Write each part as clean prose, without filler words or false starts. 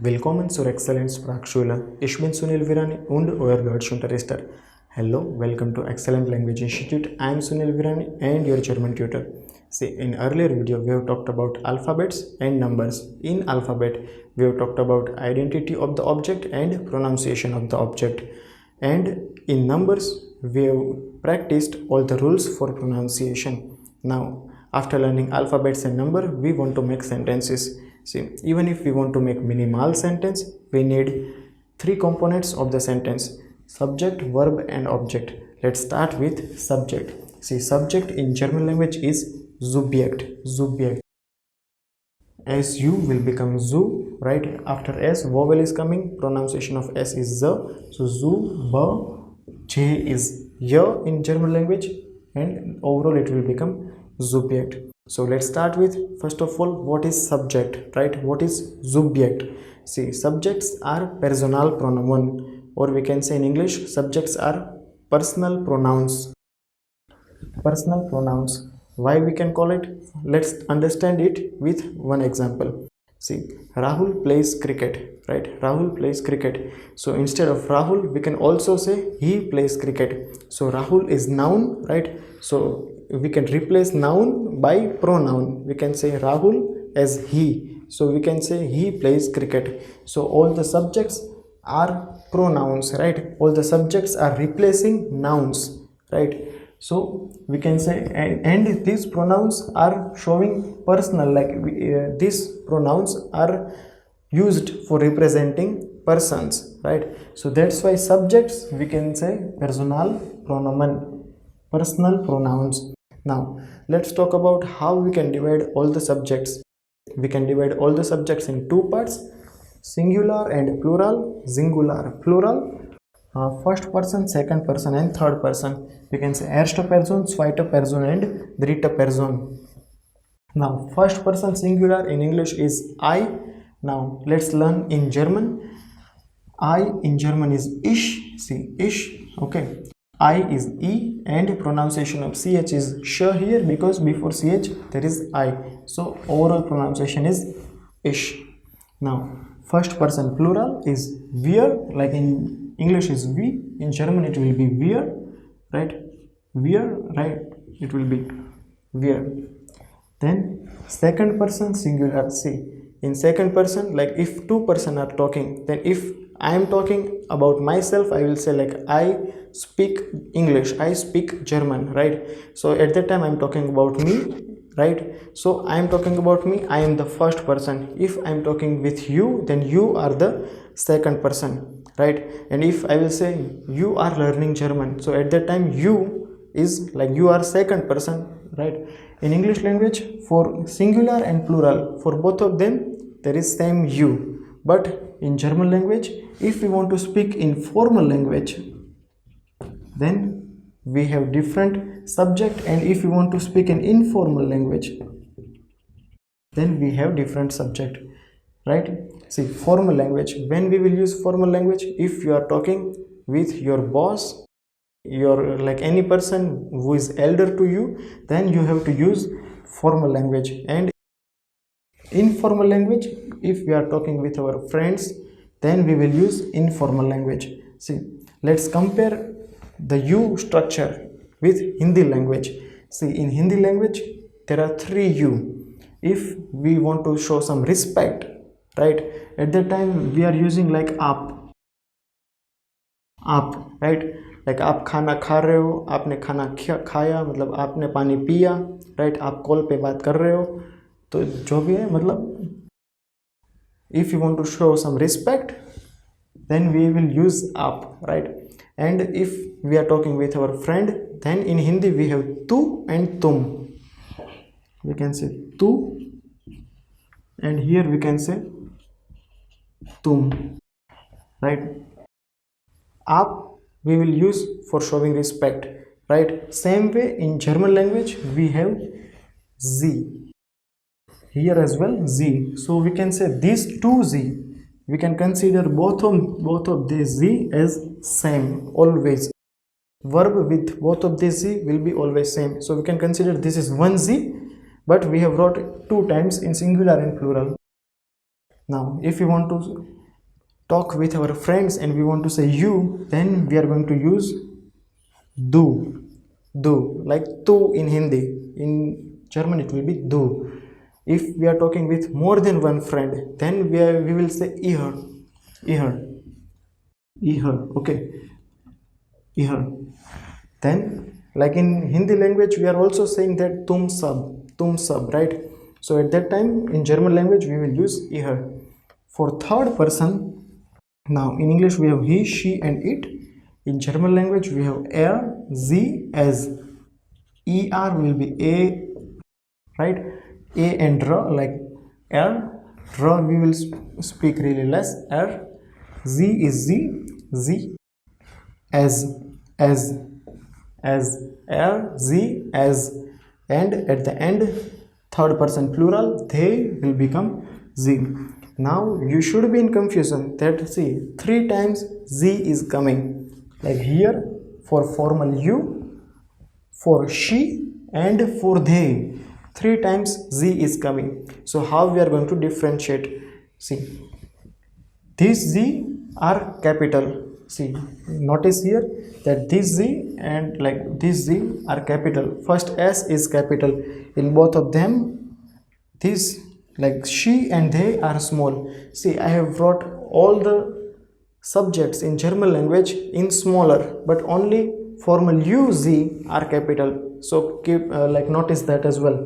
Willkommen zur Exzellenzsprachschule. Ich bin Sunil Virani und euer Deutschunterrichter. Hello, welcome to Excellent Language Institute. I am Sunil Virani and your German tutor. See, in earlier video we have talked about alphabets and numbers. In alphabet we have talked about identity of the object and pronunciation of the object. And in numbers we have practiced all the rules for pronunciation. Now, after learning alphabets and number, we want to make sentences. See, even if we want to make minimal sentence, we need three components of the sentence: subject, verb and object. Let's start with subject. See, subject in German language is Subjekt. Subjekt. S U will become zu, right? After S, vowel is coming. Pronunciation of S is z. So zu, b, j is y in German language, and overall it will become Subjekt. So let's start with, first of all, what is subject, right? What is Subjekt? See, subjects are personal pronoun, or we can say in English, subjects are personal pronouns. Personal pronouns. Why we can call it? Let's understand it with one example. See, Rahul plays cricket, right? Rahul plays cricket. So instead of Rahul, we can also say he plays cricket. So Rahul is noun, right? So we can replace noun by pronoun. We can say Rahul as he. So we can say he plays cricket. So all the subjects are pronouns, right? All the subjects are replacing nouns, right? So we can say, and these pronouns are showing personal, like these pronouns are used for representing persons, right? So that's why subjects we can say personal pronomen, personal pronouns. Now let's talk about how we can divide all the subjects. We can divide all the subjects in two parts: singular and plural. Singular, plural, first person, second person and third person. We can say erste Person, zweite Person and dritte Person. Now first person singular in English is I. Now let's learn in German. I in German is ich. See, ich, okay. I is E, and pronunciation of CH is sh here, because before CH there is I. So overall pronunciation is ich. Now first person plural is wir, like in English is we, in German it will be wir, right? Wir, right? It will be wir. Then second person singular. See, in second person, like if two person are talking, then if I am talking about myself, I will say like I speak English, I speak German, right? So at that time I am talking about me, right? So I am talking about me, I am the first person. If I am talking with you, then you are the second person, right? And if I will say you are learning German, so at that time you is like you are second person, right? In English language, for singular and plural, for both of them there is same you. But in German language, if we want to speak in formal language, then we have different subject, and if we want to speak in informal language, then we have different subject, right? See, formal language, when we will use formal language, if you are talking with your boss, your like any person who is elder to you, then you have to use formal language. And informal language, if we are talking with our friends, then we will use informal language. See, let's compare the U structure with Hindi language. See, in Hindi language there are three U. If we want to show some respect, right, at that time we are using like आप, right? Like आप खाना खा रहे हो, आपने खाना खाया, मतलब आपने पानी पिया, right? आप कॉल पे बात कर रहे हो, तो जो भी है, मतलब if you want to show some respect, then we will use आप, right? And if we are talking with our friend, then in Hindi we have tu and tum. We can say tu, and here we can say tum, right? Aap we will use for showing respect, right? Same way in German language we have Z. Here as well Z. So we can say these two Z. We can consider both of these Z as same always. Verb with both of these Z will be always same. So we can consider this is one Z, but we have wrote two times in singular and plural. Now if we want to talk with our friends and we want to say you, then we are going to use do. Do, like tu in Hindi. In German it will be do. If we are talking with more than one friend, then we will say ihr. Ihr. Ihr. Okay. Ihr. Then like in Hindi language we are also saying that tum sab, right? So at that time in German language we will use ihr. For third person, now in English we have he, she and it. In German language we have er, sie, as. Er will be a, right? A and r, like er. R we will speak really less, er. Z is z, as, er, z, as. And at the end, third person plural, they will become z. Now you should be in confusion that see 3 times z is coming, like here for formal you, for she, and for they. 3 times z is coming. So how we are going to differentiate? See, these z are capital. See, notice here that this z and like this z are capital. First s is capital in both of them. This like she and they are small. See, I have brought all the subjects in German language in smaller, but only formal u, z are capital. So keep like notice that as well.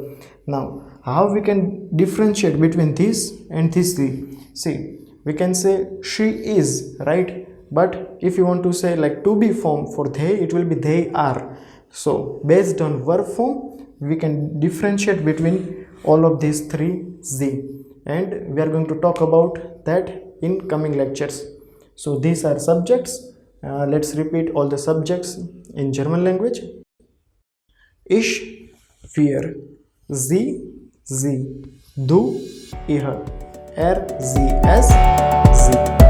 Now how we can differentiate between this and this z? See, we can say she is, right? But if you want to say like to be form for they, it will be they are. So based on verb form we can differentiate between all of these 3 z, and we are going to talk about that in coming lectures. So these are subjects. Let's repeat all the subjects in German language. Ich, wir, sie, du, ihr, er, sie, es, sie.